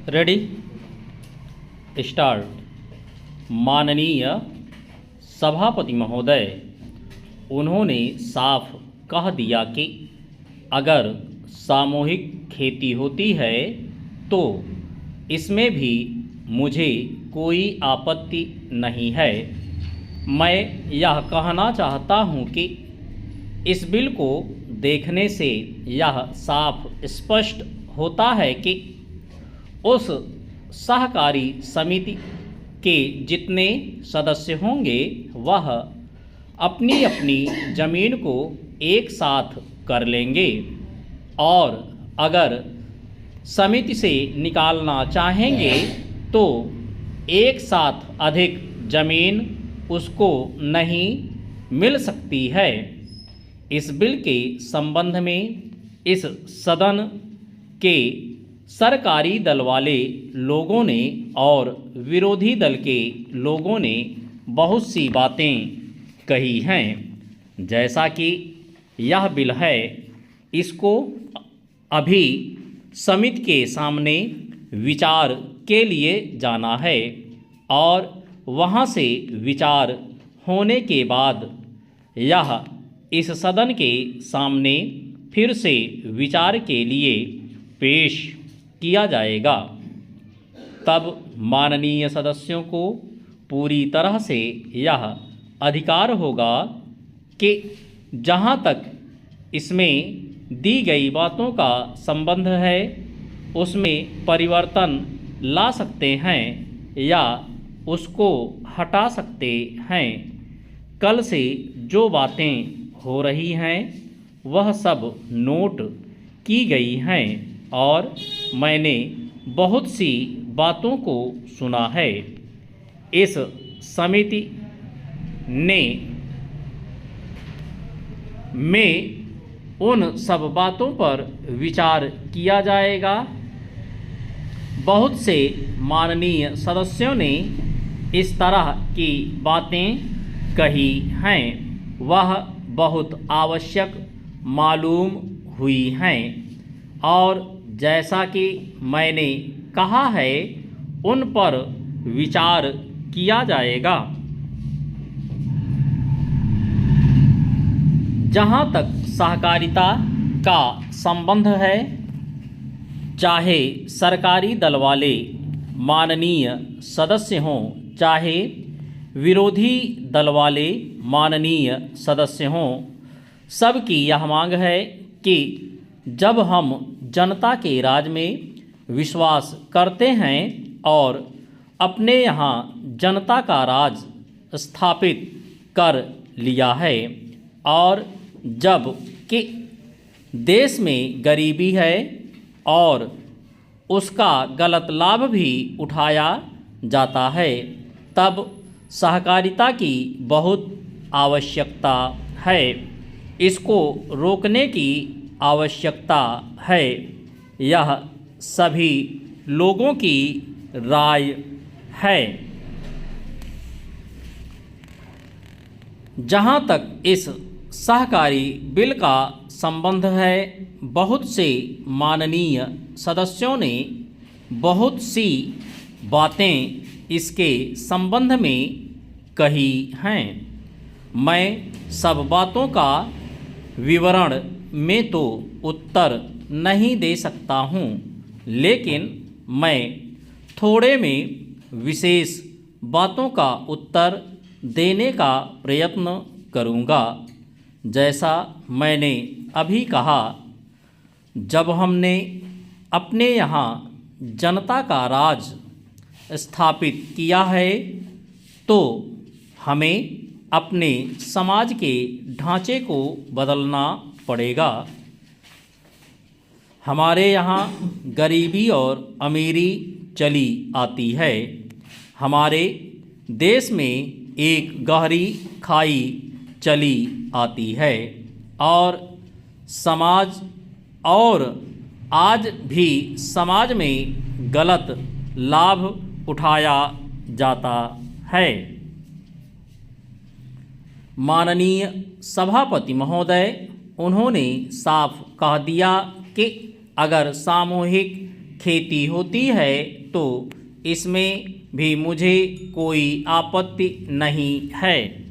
Ready start. माननीय सभापति महोदय, उन्होंने साफ कह दिया कि अगर सामूहिक खेती होती है तो इसमें भी मुझे कोई आपत्ति नहीं है। मैं यह कहना चाहता हूं कि इस बिल को देखने से यह साफ स्पष्ट होता है कि उस सहकारी समिति के जितने सदस्य होंगे वह अपनी अपनी ज़मीन को एक साथ कर लेंगे और अगर समिति से निकालना चाहेंगे तो एक साथ अधिक ज़मीन उसको नहीं मिल सकती है। इस बिल के संबंध में इस सदन के सरकारी दल वाले लोगों ने और विरोधी दल के लोगों ने बहुत सी बातें कही हैं। जैसा कि यह बिल है, इसको अभी समिति के सामने विचार के लिए जाना है और वहां से विचार होने के बाद यह इस सदन के सामने फिर से विचार के लिए पेश किया जाएगा। तब माननीय सदस्यों को पूरी तरह से यह अधिकार होगा कि जहां तक इसमें दी गई बातों का संबंध है उसमें परिवर्तन ला सकते हैं या उसको हटा सकते हैं। कल से जो बातें हो रही हैं वह सब नोट की गई हैं और मैंने बहुत सी बातों को सुना है। इस समिति ने में उन सब बातों पर विचार किया जाएगा। बहुत से माननीय सदस्यों ने इस तरह की बातें कही हैं, वह बहुत आवश्यक मालूम हुई हैं और जैसा कि मैंने कहा है उन पर विचार किया जाएगा। जहाँ तक सहकारिता का संबंध है, चाहे सरकारी दल वाले माननीय सदस्य हों चाहे विरोधी दल वाले माननीय सदस्य हों, सबकी यह मांग है कि जब हम जनता के राज में विश्वास करते हैं और अपने यहाँ जनता का राज स्थापित कर लिया है और जब कि देश में गरीबी है और उसका गलत लाभ भी उठाया जाता है, तब सहकारिता की बहुत आवश्यकता है। इसको रोकने की आवश्यकता है। यह सभी लोगों की राय है। जहाँ तक इस सहकारी बिल का संबंध है, बहुत से माननीय सदस्यों ने बहुत सी बातें इसके संबंध में कही हैं। मैं सब बातों का विवरण में तो उत्तर नहीं दे सकता हूँ, लेकिन मैं थोड़े में विशेष बातों का उत्तर देने का प्रयत्न करूँगा। जैसा मैंने अभी कहा, जब हमने अपने यहाँ जनता का राज स्थापित किया है तो हमें अपने समाज के ढांचे को बदलना पड़ेगा। हमारे यहाँ गरीबी और अमीरी चली आती है। हमारे देश में एक गहरी खाई चली आती है और समाज और आज भी समाज में गलत लाभ उठाया जाता है। माननीय सभापति महोदय, उन्होंने साफ कह दिया कि अगर सामूहिक खेती होती है तो इसमें भी मुझे कोई आपत्ति नहीं है।